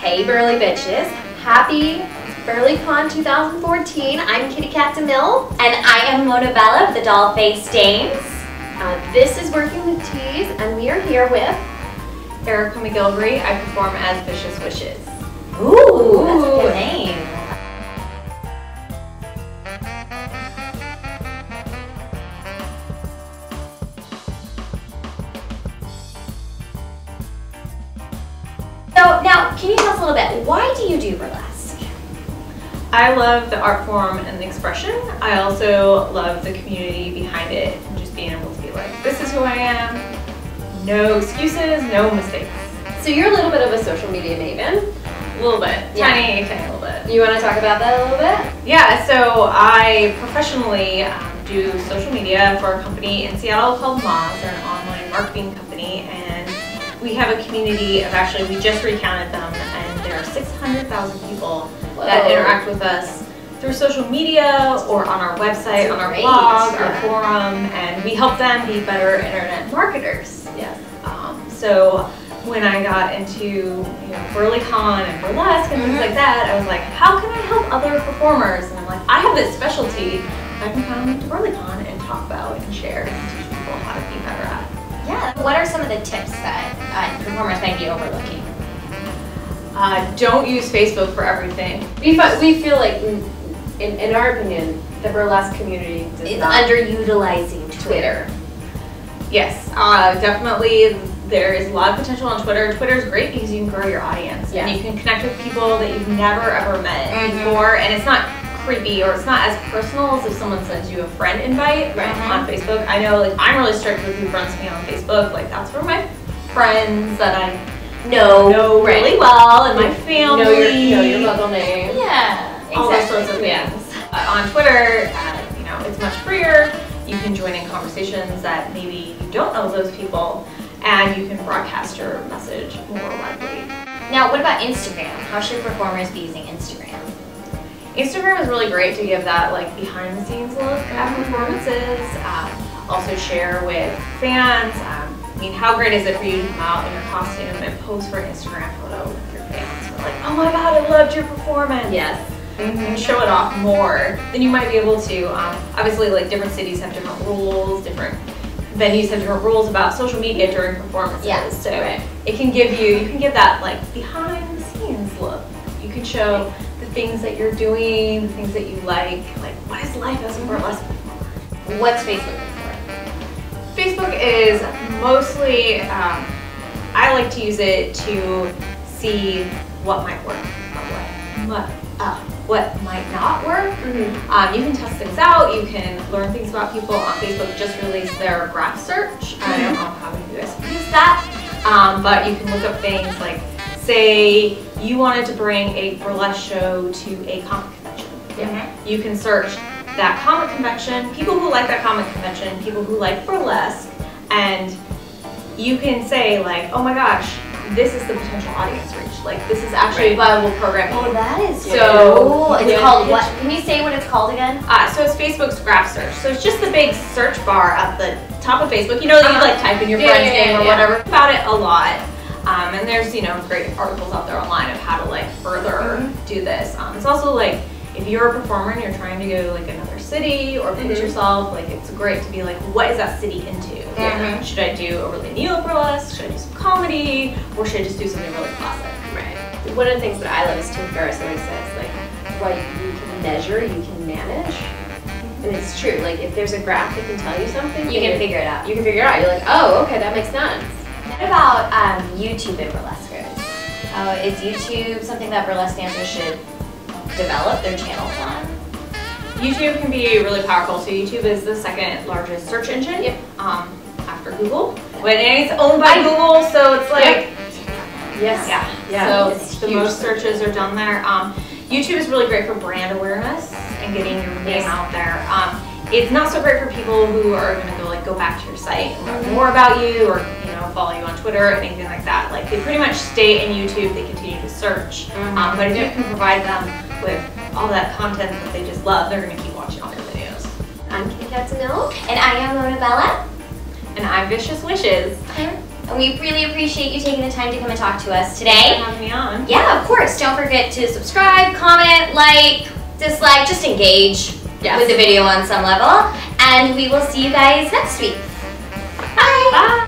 Hey Burly Bitches, happy BurlyCon 2014. I'm Kitty Cat DeMille. And I am Mona Bella of the Doll Face Dames. This is Working with Tease, and we are here with McGillivray. I perform as Vicious Wishes. Ooh, that's a good name. So now, can you tell us a little bit, why do you do burlesque? I love the art form and the expression. I also love the community behind it and just being able to be like, this is who I am. No excuses, no mistakes. So you're a little bit of a social media maven. A little bit, tiny little bit. You want to talk about that a little bit? Yeah, so I professionally do social media for a company in Seattle called Moz. They're an online marketing company, and we have a community of, actually, we just recounted them, and there are 600,000 people that interact with us through social media or on our website, on our blog, our forum, and we help them be better internet marketers. Yes. So when I got into BurlyCon and Burlesque and things like that, I was like, how can I help other performers? And I'm like, I have this specialty. I can come to BurlyCon and talk about and share and teach people how to be better at. Yeah. What are some of the tips that performers might be overlooking? Don't use Facebook for everything. We feel like, in our opinion, the burlesque community is underutilizing Twitter. Yes, definitely. There is a lot of potential on Twitter. Twitter is great because you can grow your audience and you can connect with people that you've never ever met before, and it's not creepy or it's not as personal as if someone sends you a friend invite on Facebook. I know, like, I'm really strict with who friends me on Facebook. Like, that's for my friends that I know really well, and my family. Know your local name. Yeah, exactly. All those sorts of things. On Twitter, it's much freer. You can join in conversations that maybe you don't know those people, and you can broadcast your message more widely. Now, what about Instagram? How should performers be using Instagram? Instagram is really great to give that behind-the-scenes look at performances. Also share with fans. I mean, how great is it for you to come out in your costume and pose for an Instagram photo with your fans? They're like, oh my god, I loved your performance. Yes. And show it off more than you might be able to. Obviously, different cities have different rules, different venues have different rules about social media during performances. Yeah, so it can give you can give that behind the scenes look. You can show the things that you're doing, the things that you like what is life as a burlesque performer. What's Facebook for? Facebook is mostly, I like to use it to see what might work or what might not work. You can test things out, you can learn things about people. Facebook just released their graph search. I don't know how many of you guys have used that, but you can look up things like, say you wanted to bring a burlesque show to a comic convention. You can search that comic convention, people who like that comic convention, people who like burlesque, and you can say oh my gosh, this is the potential audience reach. This is actually a viable program. Oh, that is so. It's called what? Can you say what it's called again? So it's Facebook's graph search. So it's just the big search bar at the top of Facebook. You know that you type in your friend's name or whatever. About it a lot. And there's great articles out there online of how to further do this. It's also if you're a performer and you're trying to go to another city or pitch yourself, it's great to be what is that city into? Should I do a really neo-burlesque? Should I do some comedy? Or should I just do something really classic? Right. One of the things that I love is Tim Ferriss always says, what you can measure, you can manage. And it's true. If there's a graph that can tell you something, you can figure it out. You can figure it out. You're like, oh, okay, that makes sense. What about YouTube and burlesquers? Is YouTube something that burlesque dancers should develop their channels on? YouTube can be really powerful. So YouTube is the second largest search engine after Google. But it's owned by Google, so it's so the most searches are done there. YouTube is really great for brand awareness and getting your name out there. It's not so great for people who are going to go back to your site and learn more about you or follow you on Twitter or anything like that. They pretty much stay in YouTube. They continue to search. But if you can provide them with all that content that they just love, they're going to keep watching all your videos. I'm Kitty Cat DeMille. And I am Mona Bella. And I'm Vicious Wishes. And we really appreciate you taking the time to come and talk to us today. Thanks for having me on. Yeah, of course. Don't forget to subscribe, comment, like, dislike, just engage with the video on some level. And we will see you guys next week. Bye. Bye.